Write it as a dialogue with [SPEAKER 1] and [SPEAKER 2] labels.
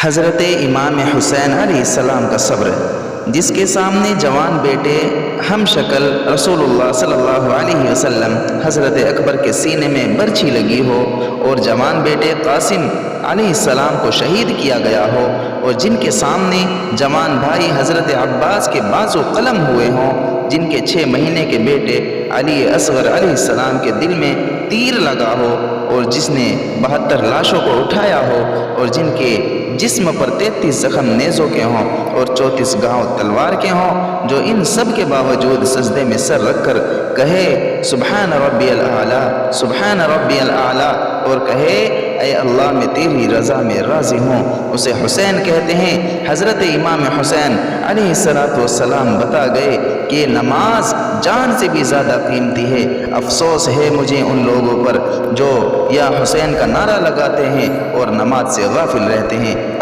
[SPEAKER 1] حضرت امام حسین علیہ السلام کا صبر، جس کے سامنے جوان بیٹے ہم شکل رسول اللہ صلی اللہ علیہ وسلم حضرت اکبر کے سینے میں برچھی لگی ہو، اور جوان بیٹے قاسم علیہ السلام کو شہید کیا گیا ہو، اور جن کے سامنے جوان بھائی حضرت عباس کے بازو قلم ہوئے ہوں، جن کے 6 مہینے کے بیٹے علی اصغر علیہ السلام کے دل میں تیر لگا ہو، اور جس نے 72 لاشوں کو اٹھایا ہو، اور جن کے جسم پر 33 زخم نیزوں کے ہوں اور 34 گھاؤ تلوار کے ہوں، جو ان سب کے باوجود سجدے میں سر رکھ کر کہے سبحان ربی الاعلیٰ، سبحان ربی الاعلیٰ، اور کہے اے اللہ میں تیری رضا میں راضی ہوں، اسے حسین کہتے ہیں۔ حضرت امام حسین علیہ السلام بتا گئے کہ نماز جان سے بھی زیادہ قیمتی ہے۔ افسوس ہے مجھے ان لوگوں پر جو یا حسین کا نعرہ لگاتے ہیں اور نماز سے غافل رہتے ہیں۔